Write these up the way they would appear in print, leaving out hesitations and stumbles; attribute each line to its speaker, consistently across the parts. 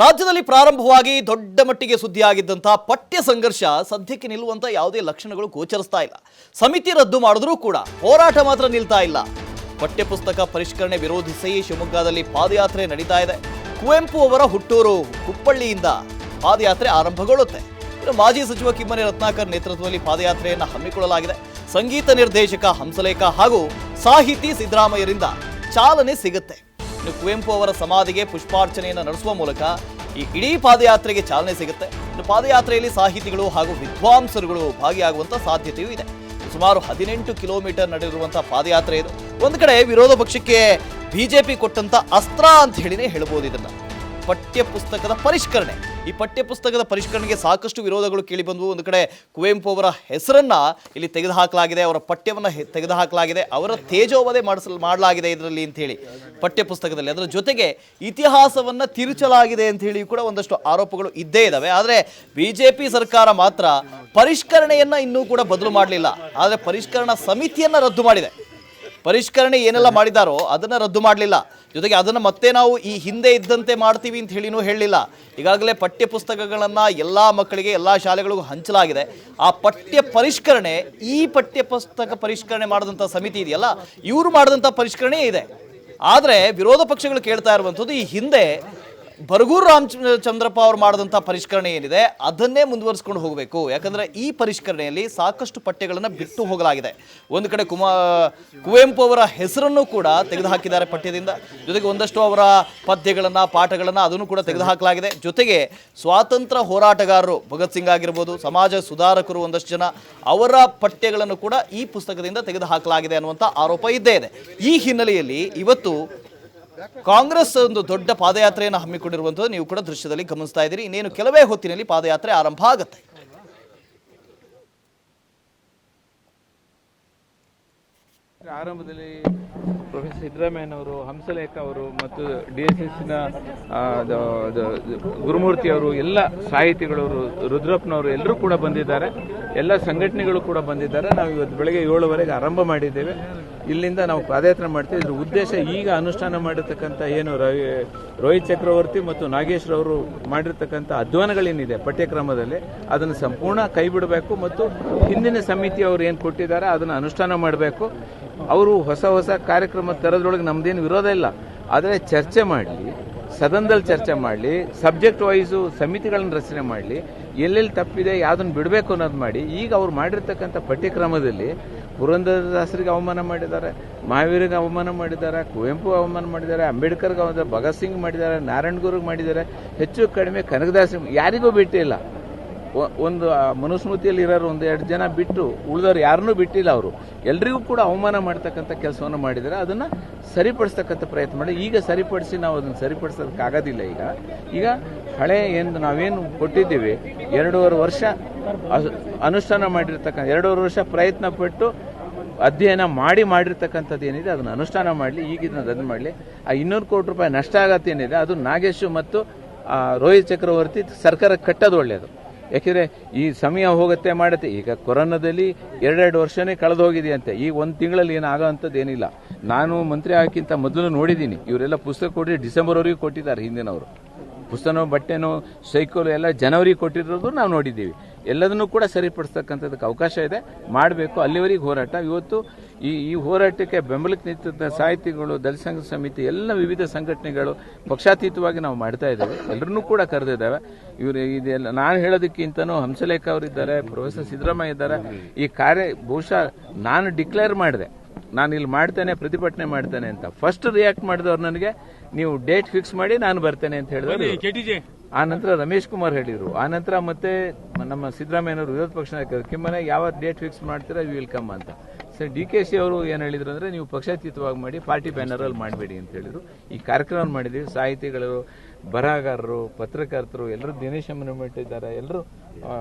Speaker 1: ರಾಜ್ಯದಲ್ಲಿ ಪ್ರಾರಂಭವಾಗಿ ದೊಡ್ಡ ಮಟ್ಟಿಗೆ ಸುದ್ದಿಯಾಗಿದ್ದಂತಹ ಪಠ್ಯ ಸಂಘರ್ಷ ಸದ್ಯಕ್ಕೆ ನಿಲ್ಲುವಂತ ಯಾವುದೇ ಲಕ್ಷಣಗಳು ಗೋಚರಿಸ್ತಾ ಇಲ್ಲ. ಸಮಿತಿ ರದ್ದು ಮಾಡಿದ್ರೂ ಕೂಡ ಹೋರಾಟ ಮಾತ್ರ ನಿಲ್ತಾ ಇಲ್ಲ. ಪಠ್ಯಪುಸ್ತಕ ಪರಿಷ್ಕರಣೆ ವಿರೋಧಿಸಿ ಶಿವಮೊಗ್ಗದಲ್ಲಿ ಪಾದಯಾತ್ರೆ ನಡೀತಾ ಇದೆ. ಕುವೆಂಪು ಅವರ ಹುಟ್ಟೂರು ಕುಪ್ಪಳ್ಳಿಯಿಂದ ಪಾದಯಾತ್ರೆ ಆರಂಭಗೊಳ್ಳುತ್ತೆ. ಇನ್ನು ಮಾಜಿ ಸಚಿವ ಕಿಮ್ಮನೆ ರತ್ನಾಕರ್ ನೇತೃತ್ವದಲ್ಲಿ ಪಾದಯಾತ್ರೆಯನ್ನು ಹಮ್ಮಿಕೊಳ್ಳಲಾಗಿದೆ. ಸಂಗೀತ ನಿರ್ದೇಶಕ ಹಂಸಲೇಖ ಹಾಗೂ ಸಾಹಿತಿ ಸಿದ್ದರಾಮಯ್ಯರಿಂದ ಚಾಲನೆ ಸಿಗುತ್ತೆ. ಇನ್ನು ಕುವೆಂಪು ಅವರ ಸಮಾಧಿಗೆ ಪುಷ್ಪಾರ್ಚನೆಯನ್ನು ನಡೆಸುವ ಮೂಲಕ ಈ ಇಡೀ ಪಾದಯಾತ್ರೆಗೆ ಚಾಲನೆ ಸಿಗುತ್ತೆ. ಇನ್ನು ಪಾದಯಾತ್ರೆಯಲ್ಲಿ ಸಾಹಿತಿಗಳು ಹಾಗೂ ವಿದ್ವಾಂಸರುಗಳು ಭಾಗಿಯಾಗುವಂತ ಸಾಧ್ಯತೆಯೂ ಇದೆ. ಸುಮಾರು 18 ಕಿಲೋಮೀಟರ್ ನಡೆದಿರುವಂತಹ ಪಾದಯಾತ್ರೆ ಇದು. ಒಂದು ಕಡೆ ವಿರೋಧ ಪಕ್ಷಕ್ಕೆ ಬಿಜೆಪಿ ಕೊಟ್ಟಂತ ಅಸ್ತ್ರ ಅಂತ ಹೇಳಿನೇ ಹೇಳ್ಬೋದು ಇದನ್ನ. ಪಠ್ಯ ಪುಸ್ತಕದ ಪರಿಷ್ಕರಣೆ, ಈ ಪಠ್ಯ ಪುಸ್ತಕದ ಪರಿಷ್ಕರಣೆಗೆ ಸಾಕಷ್ಟು ವಿರೋಧಗಳು ಕೇಳಿ ಬಂದವು. ಒಂದು ಕಡೆ ಕುವೆಂಪು ಅವರ ಹೆಸರನ್ನ ಇಲ್ಲಿ ತೆಗೆದುಹಾಕಲಾಗಿದೆ, ಅವರ ಪಠ್ಯವನ್ನ ತೆಗೆದುಹಾಕಲಾಗಿದೆ, ಅವರ ತೇಜೋವಧೆ ಮಾಡಲಾಗಿದೆ ಇದರಲ್ಲಿ ಅಂತ ಹೇಳಿ ಪಠ್ಯ ಪುಸ್ತಕದಲ್ಲಿ. ಅದರ ಜೊತೆಗೆ ಇತಿಹಾಸವನ್ನ ತಿರುಚಲಾಗಿದೆ ಅಂತ ಹೇಳಿ ಕೂಡ ಒಂದಷ್ಟು ಆರೋಪಗಳು ಇದ್ದೇ ಇದಾವೆ. ಆದರೆ ಬಿಜೆಪಿ ಸರ್ಕಾರ ಮಾತ್ರ ಪರಿಷ್ಕರಣೆಯನ್ನ ಇನ್ನೂ ಕೂಡ ಬದಲು ಮಾಡಲಿಲ್ಲ. ಆದರೆ ಪರಿಷ್ಕರಣಾ ಸಮಿತಿಯನ್ನ ರದ್ದು ಮಾಡಿದೆ. ಪರಿಷ್ಕರಣೆ ಏನೆಲ್ಲ ಮಾಡಿದಾರೋ ಅದನ್ನು ರದ್ದು ಮಾಡಲಿಲ್ಲ. ಜೊತೆಗೆ ಅದನ್ನು ಮತ್ತೆ ನಾವು ಈ ಹಿಂದೆ ಇದ್ದಂತೆ ಮಾಡ್ತೀವಿ ಅಂತ ಹೇಳಿನೂ ಹೇಳಲಿಲ್ಲ. ಈಗಾಗಲೇ ಪಠ್ಯ ಪುಸ್ತಕಗಳನ್ನು ಎಲ್ಲ ಮಕ್ಕಳಿಗೆ ಎಲ್ಲ ಶಾಲೆಗಳಿಗೂ ಹಂಚಲಾಗಿದೆ. ಆ ಪಠ್ಯ ಪರಿಷ್ಕರಣೆ, ಈ ಪಠ್ಯ ಪುಸ್ತಕ ಪರಿಷ್ಕರಣೆ ಮಾಡಿದಂಥ ಸಮಿತಿ ಇದೆಯಲ್ಲ, ಇವರು ಮಾಡಿದಂಥ ಪರಿಷ್ಕರಣೆ ಇದೆ. ಆದರೆ ವಿರೋಧ ಪಕ್ಷಗಳು ಕೇಳ್ತಾ ಇರುವಂಥದ್ದು ಈ ಹಿಂದೆ ಬರಗೂರು ರಾಮಚಂದ್ರಪ್ಪ ಅವರು ಮಾಡಿದಂಥ ಪರಿಷ್ಕರಣೆ ಏನಿದೆ ಅದನ್ನೇ ಮುಂದುವರಿಸ್ಕೊಂಡು ಹೋಗಬೇಕು. ಯಾಕಂದರೆ ಈ ಪರಿಷ್ಕರಣೆಯಲ್ಲಿ ಸಾಕಷ್ಟು ಪಠ್ಯಗಳನ್ನು ಬಿಟ್ಟು ಹೋಗಲಾಗಿದೆ. ಒಂದು ಕಡೆ ಕುವೆಂಪು ಅವರ ಹೆಸರನ್ನು ಕೂಡ ತೆಗೆದುಹಾಕಿದ್ದಾರೆ ಪಠ್ಯದಿಂದ. ಜೊತೆಗೆ ಒಂದಷ್ಟು ಅವರ ಪದ್ಯಗಳನ್ನು, ಪಾಠಗಳನ್ನು ಅದನ್ನು ಕೂಡ ತೆಗೆದುಹಾಕಲಾಗಿದೆ. ಜೊತೆಗೆ ಸ್ವಾತಂತ್ರ್ಯ ಹೋರಾಟಗಾರರು ಭಗತ್ ಸಿಂಗ್ ಆಗಿರ್ಬೋದು, ಸಮಾಜ ಸುಧಾರಕರು ಒಂದಷ್ಟು ಜನ ಅವರ ಪಠ್ಯಗಳನ್ನು ಕೂಡ ಈ ಪುಸ್ತಕದಿಂದ ತೆಗೆದುಹಾಕಲಾಗಿದೆ ಅನ್ನುವಂಥ ಆರೋಪ ಇದ್ದೇ ಇದೆ. ಈ ಹಿನ್ನೆಲೆಯಲ್ಲಿ ಇವತ್ತು ಕಾಂಗ್ರೆಸ್ ಒಂದು ದೊಡ್ಡ ಪಾದಯಾತ್ರೆಯನ್ನು ಹಮ್ಮಿಕೊಂಡಿರುವಂಥದ್ದು ನೀವು ಕೂಡ ದೃಶ್ಯದಲ್ಲಿ ಗಮನಿಸ್ತಾ ಇದ್ದೀರಿ. ಇನ್ನೇನು ಕೆಲವೇ ಹೊತ್ತಿನಲ್ಲಿ ಪಾದಯಾತ್ರೆ ಆರಂಭ ಆಗುತ್ತೆ.
Speaker 2: ಆರಂಭದಲ್ಲಿ ಪ್ರೊಫೆಸರ್ ಸಿದ್ದರಾಮಯ್ಯನವರು, ಹಂಸಲೇಖ ಅವರು ಮತ್ತು DSSನ ಗುರುಮೂರ್ತಿ ಅವರು, ಎಲ್ಲ ಸಾಹಿತಿಗಳವರು, ರುದ್ರಪ್ಪನವರು ಎಲ್ಲರೂ ಕೂಡ ಬಂದಿದ್ದಾರೆ. ಎಲ್ಲ ಸಂಘಟನೆಗಳು ಕೂಡ ಬಂದಿದ್ದಾರೆ. ನಾವು ಇವತ್ತು ಬೆಳಗ್ಗೆ 7:00ವರೆಗೆ ಆರಂಭ ಮಾಡಿದ್ದೇವೆ. ಇಲ್ಲಿಂದ ನಾವು ಪಾದಯಾತ್ರೆ ಮಾಡ್ತೀವಿ. ಇದ್ರ ಉದ್ದೇಶ ಈಗ ಅನುಷ್ಠಾನ ಮಾಡಿರ್ತಕ್ಕಂಥ ಏನು ರೋಹಿತ್ ಚಕ್ರವರ್ತಿ ಮತ್ತು ನಾಗೇಶ್ ರವರು ಮಾಡಿರ್ತಕ್ಕಂಥ ಅಧ್ವಾನಗಳೇನಿದೆ ಪಠ್ಯಕ್ರಮದಲ್ಲಿ ಅದನ್ನು ಸಂಪೂರ್ಣ ಕೈ ಬಿಡಬೇಕು ಮತ್ತು ಹಿಂದಿನ ಸಮಿತಿ ಅವರು ಏನು ಕೊಟ್ಟಿದ್ದಾರೆ ಅದನ್ನು ಅನುಷ್ಠಾನ ಮಾಡಬೇಕು. ಅವರು ಹೊಸ ಹೊಸ ಕಾರ್ಯಕ್ರಮ ತರೋದ್ರೊಳಗೆ ನಮ್ದೇನು ವಿರೋಧ ಇಲ್ಲ. ಆದರೆ ಚರ್ಚೆ ಮಾಡಲಿ, ಸದನದಲ್ಲಿ ಚರ್ಚೆ ಮಾಡಲಿ, ಸಬ್ಜೆಕ್ಟ್ ವೈಸು ಸಮಿತಿಗಳನ್ನು ರಚನೆ ಮಾಡಲಿ, ಎಲ್ಲೆಲ್ಲಿ ತಪ್ಪಿದೆ ಯಾವುದನ್ನು ಬಿಡಬೇಕು ಅನ್ನೋದು ಮಾಡಿ. ಈಗ ಅವ್ರು ಮಾಡಿರ್ತಕ್ಕಂಥ ಪಠ್ಯಕ್ರಮದಲ್ಲಿ ಪುರಂದರದಾಸರಿಗೆ ಅವಮಾನ ಮಾಡಿದ್ದಾರೆ, ಮಹಾವೀರಿಗೆ ಅವಮಾನ ಮಾಡಿದ್ದಾರೆ, ಕುವೆಂಪು ಅವಮಾನ ಮಾಡಿದ್ದಾರೆ, ಅಂಬೇಡ್ಕರ್ಗೆ ಅವಮಾನ, ಭಗತ್ ಸಿಂಗ್ ಮಾಡಿದ್ದಾರೆ, ನಾರಾಯಣಗುರಿಗೆ ಮಾಡಿದ್ದಾರೆ, ಹೆಚ್ಚು ಕಡಿಮೆ ಕನಕದಾಸ ಯಾರಿಗೂ ಬಿಟ್ಟಿಲ್ಲ. ಒಂದು ಮನುಸ್ಮೃತಿಯಲ್ಲಿ ಇರೋರು 1-2 ಜನ ಬಿಟ್ಟು ಉಳಿದವ್ರು ಯಾರನ್ನೂ ಬಿಟ್ಟಿಲ್ಲ. ಅವರು ಎಲ್ರಿಗೂ ಕೂಡ ಅವಮಾನ ಮಾಡ್ತಕ್ಕಂಥ ಕೆಲಸವನ್ನು ಮಾಡಿದ್ದಾರೆ. ಅದನ್ನು ಸರಿಪಡಿಸ್ತಕ್ಕಂಥ ಪ್ರಯತ್ನ ಮಾಡಿ. ಈಗ ಸರಿಪಡಿಸಿ ನಾವು ಅದನ್ನು ಸರಿಪಡಿಸೋದಕ್ಕಾಗೋದಿಲ್ಲ. ಈಗ ಹಳೆ ಏನು ನಾವೇನು ಕೊಟ್ಟಿದ್ದೀವಿ 2.5 ವರ್ಷ ಅನುಷ್ಠಾನ ಮಾಡಿರ್ತಕ್ಕಂಥ 2.5 ವರ್ಷ ಪ್ರಯತ್ನ ಪಟ್ಟು ಅಧ್ಯಯನ ಮಾಡಿರ್ತಕ್ಕಂಥದ್ದು ಏನಿದೆ ಅದನ್ನು ಅನುಷ್ಠಾನ ಮಾಡಲಿ. ಈಗ ಅದನ್ನು ಮಾಡಲಿ. ಆ 200 ಕೋಟಿ ರೂಪಾಯಿ ನಷ್ಟ ಆಗತ್ತೇನಿದೆ ಅದು ನಾಗೇಶ್ ಮತ್ತು ರೋಹಿತ್ ಚಕ್ರವರ್ತಿ ಸರ್ಕಾರ ಕಟ್ಟೋದು ಒಳ್ಳೆಯದು. ಯಾಕೆಂದರೆ ಈ ಸಮಯ ಹೋಗುತ್ತೆ ಮಾಡುತ್ತೆ. ಈಗ ಕೊರೋನಾದಲ್ಲಿ 2 ವರ್ಷನೇ ಕಳೆದು ಹೋಗಿದೆಯಂತೆ. ಈಗ 1 ತಿಂಗಳಲ್ಲಿ ಏನಾಗೋ ಅಂಥದ್ದು ಏನಿಲ್ಲ. ನಾನು ಮಂತ್ರಿ ಆಗಿಂತ ಮೊದಲು ನೋಡಿದ್ದೀನಿ. ಇವರೆಲ್ಲ ಪುಸ್ತಕ ಕೊಟ್ಟು ಡಿಸೆಂಬರ್ವರೆಗೂ ಕೊಟ್ಟಿದ್ದಾರೆ. ಹಿಂದಿನವರು ಪುಸ್ತಕ, ಬಟ್ಟೆನೋ, ಸೈಕಲ್ ಎಲ್ಲ ಜನವರಿಗೆ ಕೊಟ್ಟಿರೋದು ನಾವು ನೋಡಿದ್ದೀವಿ. ಎಲ್ಲದನ್ನೂ ಕೂಡ ಸರಿಪಡಿಸ್ತಕ್ಕಂಥದ್ದಕ್ಕೆ ಅವಕಾಶ ಇದೆ, ಮಾಡಬೇಕು. ಅಲ್ಲಿವರೆಗೆ ಹೋರಾಟ. ಇವತ್ತು ಈ ಹೋರಾಟಕ್ಕೆ ಬೆಂಬಲಕ್ಕೆ ನಿಂತ ಸಾಹಿತಿಗಳು, ದಲಿತ ಸಂಘ ಸಮಿತಿ, ಎಲ್ಲ ವಿವಿಧ ಸಂಘಟನೆಗಳು ಪಕ್ಷಾತೀತವಾಗಿ ನಾವು ಮಾಡ್ತಾ ಇದ್ದೇವೆ. ಎಲ್ಲರನ್ನೂ ಕೂಡ ಕರೆದಿದ್ದೇವೆ. ಇವರು ಇದೆಲ್ಲ ನಾನು ಹೇಳೋದಕ್ಕಿಂತನೂ ಹಂಸಲೇಖ ಅವರಿದ್ದಾರೆ, ಪ್ರೊಫೆಸರ್ ಸಿದ್ದರಾಮಯ್ಯ ಇದ್ದಾರೆ. ಈ ಕಾರ್ಯ ಬಹುಶಃ ನಾನು ಡಿಕ್ಲೇರ್ ಮಾಡಿದೆ, ನಾನು ಇಲ್ಲಿ ಮಾಡ್ತೇನೆ, ಪ್ರತಿಭಟನೆ ಮಾಡ್ತೇನೆ ಅಂತ. ಫಸ್ಟ್ ರಿಯಾಕ್ಟ್ ಮಾಡಿದವ್ರು ನನಗೆ ನೀವು ಡೇಟ್ ಫಿಕ್ಸ್ ಮಾಡಿ ನಾನು ಬರ್ತೇನೆ ಅಂತ ಹೇಳಿದ್ರು. ಆ ನಂತರ ರಮೇಶ್ ಕುಮಾರ್ ಹೇಳಿದ್ರು. ಆ ನಂತರ ಮತ್ತೆ ನಮ್ಮ ಸಿದ್ದರಾಮಯ್ಯನವರು ವಿರೋಧ ಪಕ್ಷ ನಾಯಕರು ಕಿಮ್ಮನೆ ಯಾವ ಡೇಟ್ ಫಿಕ್ಸ್ ಮಾಡ್ತೀರಾ ವಿ ವಿಲ್ ಕಮ್ ಅಂತ. ಸರ್ DKC ಅವರು ಏನು ಹೇಳಿದ್ರು ಅಂದರೆ ನೀವು ಪಕ್ಷಾತೀತವಾಗಿ ಮಾಡಿ, ಪಾರ್ಟಿ ಬ್ಯಾನರಲ್ಲಿ ಮಾಡಬೇಡಿ ಅಂತ ಹೇಳಿದ್ರು. ಈ ಕಾರ್ಯಕ್ರಮ ಮಾಡಿದ್ದೀವಿ. ಸಾಹಿತಿಗಳು, ಬರಹಗಾರರು, ಪತ್ರಕರ್ತರು ಎಲ್ಲರೂ, ದಿನೇಶ್ ಅಮ್ಮನಮಠ ಇದ್ದಾರೆ, ಎಲ್ಲರೂ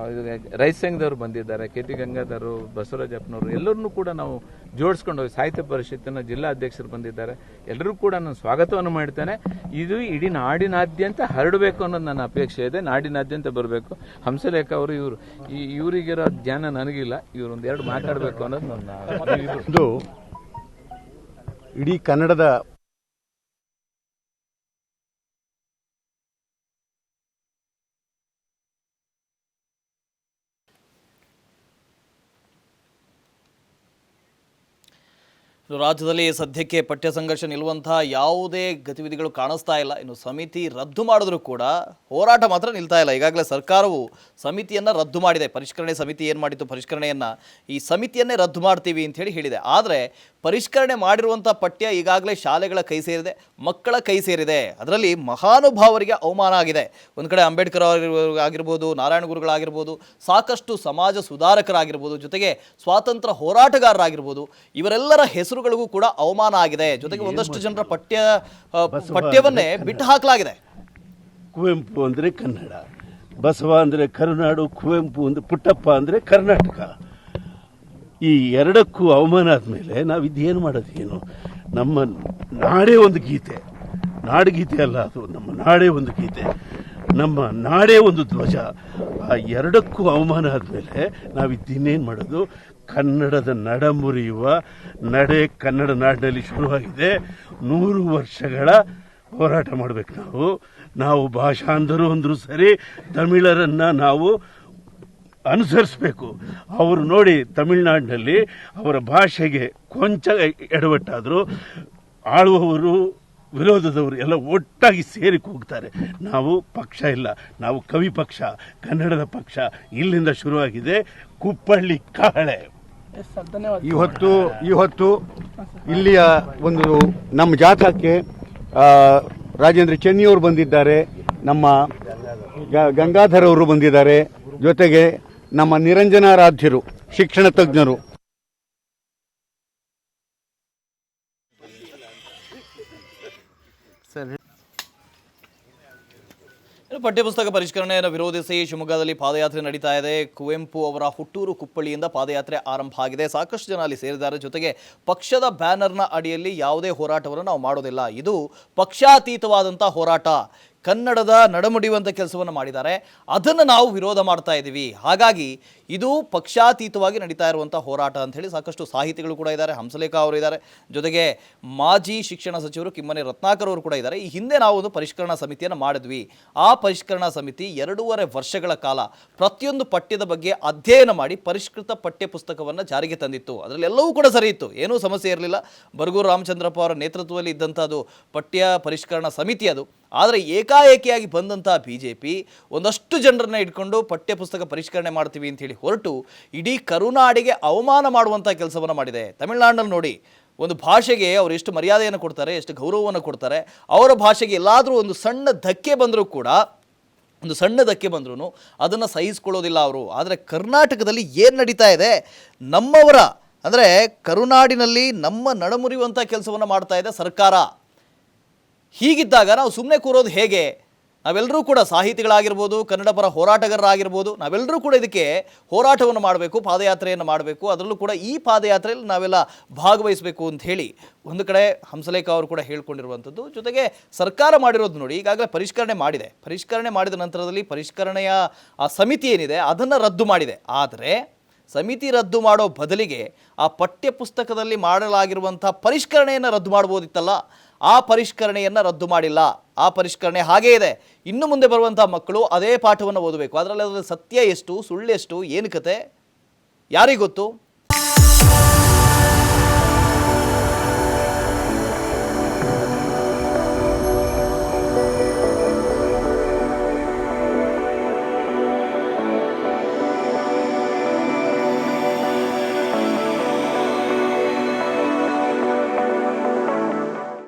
Speaker 2: ರೈತ ಸಂಘದವರು ಬಂದಿದ್ದಾರೆ, KT ಗಂಗಾಧರು, ಬಸವರಾಜಪ್ಪನವರು ಎಲ್ಲರನ್ನೂ ಕೂಡ ನಾವು ಜೋಡಿಸ್ಕೊಂಡು ಹೋಗಿ ಸಾಹಿತ್ಯ ಪರಿಷತ್ತಿನ ಜಿಲ್ಲಾ ಅಧ್ಯಕ್ಷರು ಬಂದಿದ್ದಾರೆ. ಎಲ್ಲರೂ ಕೂಡ ನಾನು ಸ್ವಾಗತವನ್ನು ಮಾಡ್ತೇನೆ. ಇದು ಇಡೀ ನಾಡಿನಾದ್ಯಂತ ಹರಡಬೇಕು ಅನ್ನೋದು ನನ್ನ ಅಪೇಕ್ಷೆ ಇದೆ. ನಾಡಿನಾದ್ಯಂತ ಬರಬೇಕು. ಹಂಸಲೇಖ ಅವರು ಇವರಿಗಿರೋ ಜ್ಞಾನ ನನಗಿಲ್ಲ. ಇವರು 1-2 ಮಾತಾಡಬೇಕು ಅನ್ನೋದು ನನ್ನ
Speaker 3: ಇಡೀ ಕನ್ನಡದ
Speaker 1: ಇನ್ನು ರಾಜ್ಯದಲ್ಲಿ ಸದ್ಯಕ್ಕೆ ಪಠ್ಯ ಸಂಘರ್ಷ ನಿಲ್ಲುವಂತಹ ಯಾವುದೇ ಗತಿವಿಧಿಗಳು ಕಾಣಿಸ್ತಾ ಇಲ್ಲ. ಇನ್ನು ಸಮಿತಿ ರದ್ದು ಮಾಡಿದ್ರೂ ಕೂಡ ಹೋರಾಟ ಮಾತ್ರ ನಿಲ್ತಾ ಇಲ್ಲ. ಈಗಾಗಲೇ ಸರ್ಕಾರವು ಸಮಿತಿಯನ್ನು ರದ್ದು ಮಾಡಿದೆ. ಪರಿಷ್ಕರಣೆ ಸಮಿತಿ ಏನು ಮಾಡಿತ್ತು, ಪರಿಷ್ಕರಣೆಯನ್ನು ಈ ಸಮಿತಿಯನ್ನೇ ರದ್ದು ಮಾಡ್ತೀವಿ ಅಂತ ಹೇಳಿದೆ. ಆದರೆ ಪರಿಷ್ಕರಣೆ ಮಾಡಿರುವಂಥ ಪಠ್ಯ ಈಗಾಗಲೇ ಶಾಲೆಗಳ ಕೈ ಸೇರಿದೆ, ಮಕ್ಕಳ ಕೈ ಸೇರಿದೆ. ಅದರಲ್ಲಿ ಮಹಾನುಭಾವರಿಗೆ ಅವಮಾನ ಆಗಿದೆ. ಒಂದು ಕಡೆ ಅಂಬೇಡ್ಕರ್ ಆಗಿರ್ಬೋದು, ನಾರಾಯಣ ಗುರುಗಳಾಗಿರ್ಬೋದು, ಸಾಕಷ್ಟು ಸಮಾಜ ಸುಧಾರಕರಾಗಿರ್ಬೋದು, ಜೊತೆಗೆ ಸ್ವಾತಂತ್ರ್ಯ ಹೋರಾಟಗಾರರಾಗಿರ್ಬೋದು, ಇವರೆಲ್ಲರ ಹೆಸರುಗಳಿಗೂ ಕೂಡ ಅವಮಾನ ಆಗಿದೆ. ಜೊತೆಗೆ ಒಂದಷ್ಟು ಜನರ ಪಠ್ಯವನ್ನೇ ಬಿಟ್ಟು ಹಾಕಲಾಗಿದೆ.
Speaker 3: ಕುವೆಂಪು ಅಂದರೆ ಕನ್ನಡ, ಬಸವ ಅಂದರೆ ಕರುನಾಡು, ಕುವೆಂಪು ಅಂದರೆ ಪುಟ್ಟಪ್ಪ ಅಂದರೆ ಕರ್ನಾಟಕ. ಈ ಎರಡಕ್ಕೂ ಅವಮಾನ ಆದಮೇಲೆ ನಾವು ಇದೇನು ಮಾಡೋದು? ಏನು, ನಮ್ಮ ನಾಡೇ ಒಂದು ಗೀತೆ, ನಾಡಗೀತೆ ಅಲ್ಲ ಅದು, ನಮ್ಮ ನಾಡೇ ಒಂದು ಗೀತೆ, ನಮ್ಮ ನಾಡೇ ಒಂದು ಧ್ವಜ. ಆ ಎರಡಕ್ಕೂ ಅವಮಾನ ಆದಮೇಲೆ ನಾವು ಇದನ್ನೇನು ಮಾಡೋದು? ಕನ್ನಡದ ನಡ ಮುರಿಯುವ ನಡೆ ಕನ್ನಡ ನಾಡಿನಲ್ಲಿ ಶುರುವಾಗಿದೆ. 100 ವರ್ಷಗಳ ಹೋರಾಟ ಮಾಡಬೇಕು ನಾವು ಭಾಷಾಂಧರು ಅಂದರೂ ಸರಿ, ತಮಿಳರನ್ನು ನಾವು ಅನುಸರಿಸಬೇಕು. ಅವರು ನೋಡಿ, ತಮಿಳುನಾಡಿನಲ್ಲಿ ಅವರ ಭಾಷೆಗೆ ಕೊಂಚ ಎಡವಟ್ಟಾದರೂ ಆಳುವವರು ವಿರೋಧದವರು ಎಲ್ಲ ಒಟ್ಟಾಗಿ ಸೇರಿ ಕೂಗ್ತಾರೆ. ನಾವು ಪಕ್ಷ ಇಲ್ಲ, ನಾವು ಕವಿ ಪಕ್ಷ, ಕನ್ನಡದ ಪಕ್ಷ. ಇಲ್ಲಿಂದ ಶುರುವಾಗಿದೆ ಕುಪ್ಪಳ್ಳಿ ಕಾಳೆ.
Speaker 4: ಇವತ್ತು ಇಲ್ಲಿಯ ಒಂದು ನಮ್ಮ ಜಾಥಾಕ್ಕೆ ರಾಜೇಂದ್ರ ಚೆನ್ನಿಯವರು ಬಂದಿದ್ದಾರೆ, ನಮ್ಮ ಗಂಗಾಧರ್ ಅವರು ಬಂದಿದ್ದಾರೆ, ಜೊತೆಗೆ ನಮ್ಮ ನಿರಂಜನಾರಾಧ್ಯರು ಶಿಕ್ಷಣ ತಜ್ಞರು.
Speaker 1: ಪಠ್ಯಪುಸ್ತಕ ಪರಿಷ್ಕರಣೆಯನ್ನು ವಿರೋಧಿಸಿ ಶಿವಮೊಗ್ಗದಲ್ಲಿ ಪಾದಯಾತ್ರೆ ನಡೀತಾ ಇದೆ. ಕುವೆಂಪು ಅವರ ಹುಟ್ಟೂರು ಕುಪ್ಪಳ್ಳಿಯಿಂದ ಪಾದಯಾತ್ರೆ ಆರಂಭ ಆಗಿದೆ. ಸಾಕಷ್ಟು ಜನ ಅಲ್ಲಿ ಸೇರಿದ್ದಾರೆ. ಜೊತೆಗೆ ಪಕ್ಷದ ಬ್ಯಾನರ್ನ ಅಡಿಯಲ್ಲಿ ಯಾವುದೇ ಹೋರಾಟವನ್ನು ನಾವು ಮಾಡೋದಿಲ್ಲ. ಇದು ಪಕ್ಷಾತೀತವಾದಂಥ ಹೋರಾಟ. ಕನ್ನಡದ ನಡಮುಡಿಯುವಂಥ ಕೆಲಸವನ್ನು ಮಾಡಿದ್ದಾರೆ, ಅದನ್ನು ನಾವು ವಿರೋಧ ಮಾಡ್ತಾ ಇದ್ದೀವಿ. ಹಾಗಾಗಿ ಇದು ಪಕ್ಷಾತೀತವಾಗಿ ನಡೀತಾ ಇರುವಂಥ ಹೋರಾಟ ಅಂತ ಹೇಳಿ ಸಾಕಷ್ಟು ಸಾಹಿತಿಗಳು ಕೂಡ ಇದ್ದಾರೆ. ಹಂಸಲೇಖ ಅವರು ಇದ್ದಾರೆ, ಜೊತೆಗೆ ಮಾಜಿ ಶಿಕ್ಷಣ ಸಚಿವರು ಕಿಮ್ಮನೆ ರತ್ನಾಕರ್ ಅವರು ಕೂಡ ಇದ್ದಾರೆ. ಈ ಹಿಂದೆ ನಾವು ಒಂದು ಪರಿಷ್ಕರಣಾ ಸಮಿತಿಯನ್ನು ಮಾಡಿದ್ವಿ. ಆ ಪರಿಷ್ಕರಣಾ ಸಮಿತಿ 2.5 ವರ್ಷಗಳ ಕಾಲ ಪ್ರತಿಯೊಂದು ಪಠ್ಯದ ಬಗ್ಗೆ ಅಧ್ಯಯನ ಮಾಡಿ ಪರಿಷ್ಕೃತ ಪಠ್ಯ ಪುಸ್ತಕವನ್ನು ಜಾರಿಗೆ ತಂದಿತ್ತು. ಅದರಲ್ಲಿ ಎಲ್ಲವೂ ಕೂಡ ಸರಿ ಇತ್ತು, ಏನೂ ಸಮಸ್ಯೆ ಇರಲಿಲ್ಲ. ಬರಗೂರು ರಾಮಚಂದ್ರಪ್ಪ ಅವರ ನೇತೃತ್ವದಲ್ಲಿ ಇದ್ದಂಥದ್ದು ಪಠ್ಯ ಪರಿಷ್ಕರಣಾ ಸಮಿತಿ ಅದು. ಆದರೆ ಏಕಾಏಕಿಯಾಗಿ ಬಂದಂಥ BJP ಒಂದಷ್ಟು ಜನರನ್ನ ಇಟ್ಕೊಂಡು ಪಠ್ಯ ಪುಸ್ತಕ ಪರಿಷ್ಕರಣೆ ಮಾಡ್ತೀವಿ ಅಂತ ಹೇಳಿ ಹೊರಟು ಇಡೀ ಕರುನಾಡಿಗೆ ಅವಮಾನ ಮಾಡುವಂಥ ಕೆಲಸವನ್ನು ಮಾಡಿದೆ. ತಮಿಳುನಾಡಿನಲ್ಲಿ ನೋಡಿ, ಒಂದು ಭಾಷೆಗೆ ಅವರು ಎಷ್ಟು ಮರ್ಯಾದೆಯನ್ನು ಕೊಡ್ತಾರೆ, ಎಷ್ಟು ಗೌರವವನ್ನು ಕೊಡ್ತಾರೆ. ಅವರ ಭಾಷೆಗೆ ಎಲ್ಲಾದರೂ ಒಂದು ಸಣ್ಣ ಧಕ್ಕೆ ಬಂದರೂ ಕೂಡ, ಒಂದು ಸಣ್ಣ ಧಕ್ಕೆ ಬಂದ್ರೂ ಅದನ್ನು ಸಹಿಸ್ಕೊಳ್ಳೋದಿಲ್ಲ ಅವರು. ಆದರೆ ಕರ್ನಾಟಕದಲ್ಲಿ ಏನು ನಡೀತಾ ಇದೆ, ನಮ್ಮವರ ಅಂದರೆ ಕರುನಾಡಿನಲ್ಲಿ ನಮ್ಮ ನಡಮುರಿಯುವಂಥ ಕೆಲಸವನ್ನು ಮಾಡ್ತಾ ಇದೆ ಸರ್ಕಾರ. ಹೀಗಿದ್ದಾಗ ನಾವು ಸುಮ್ಮನೆ ಕೂರೋದು ಹೇಗೆ? ನಾವೆಲ್ಲರೂ ಕೂಡ ಸಾಹಿತಿಗಳಾಗಿರ್ಬೋದು, ಕನ್ನಡ ಪರ ಹೋರಾಟಗಾರರಾಗಿರ್ಬೋದು, ನಾವೆಲ್ಲರೂ ಕೂಡ ಇದಕ್ಕೆ ಹೋರಾಟವನ್ನು ಮಾಡಬೇಕು, ಪಾದಯಾತ್ರೆಯನ್ನು ಮಾಡಬೇಕು. ಅದರಲ್ಲೂ ಕೂಡ ಈ ಪಾದಯಾತ್ರೆಯಲ್ಲಿ ನಾವೆಲ್ಲ ಭಾಗವಹಿಸಬೇಕು ಅಂತ ಹೇಳಿ ಒಂದು ಕಡೆ ಹಂಸಲೇಖ ಅವರು ಕೂಡ ಹೇಳ್ಕೊಂಡಿರುವಂಥದ್ದು. ಜೊತೆಗೆ ಸರ್ಕಾರ ಮಾಡಿರೋದು ನೋಡಿ, ಈಗಾಗಲೇ ಪರಿಷ್ಕರಣೆ ಮಾಡಿದೆ. ಪರಿಷ್ಕರಣೆ ಮಾಡಿದ ನಂತರದಲ್ಲಿ ಪರಿಷ್ಕರಣೆಯ ಆ ಸಮಿತಿ ಏನಿದೆ ಅದನ್ನು ರದ್ದು ಮಾಡಿದೆ. ಆದರೆ ಸಮಿತಿ ರದ್ದು ಮಾಡೋ ಬದಲಿಗೆ ಆ ಪಠ್ಯ ಪುಸ್ತಕದಲ್ಲಿ ಮಾಡಲಾಗಿರುವಂಥ ಪರಿಷ್ಕರಣೆಯನ್ನು ರದ್ದು ಮಾಡ್ಬೋದಿತ್ತಲ್ಲ. ಆ ಪರಿಷ್ಕರಣೆಯನ್ನು ರದ್ದು ಮಾಡಿಲ್ಲ. ಆ ಪರಿಷ್ಕರಣೆ ಹಾಗೇ ಇದೆ. ಇನ್ನು ಮುಂದೆ ಬರುವಂಥ ಮಕ್ಕಳು ಅದೇ ಪಾಠವನ್ನು ಓದಬೇಕು. ಅದರಲ್ಲಿ ಸತ್ಯ ಎಷ್ಟು, ಸುಳ್ಳೆಷ್ಟು, ಏನು ಕತೆ ಯಾರಿಗೊತ್ತು?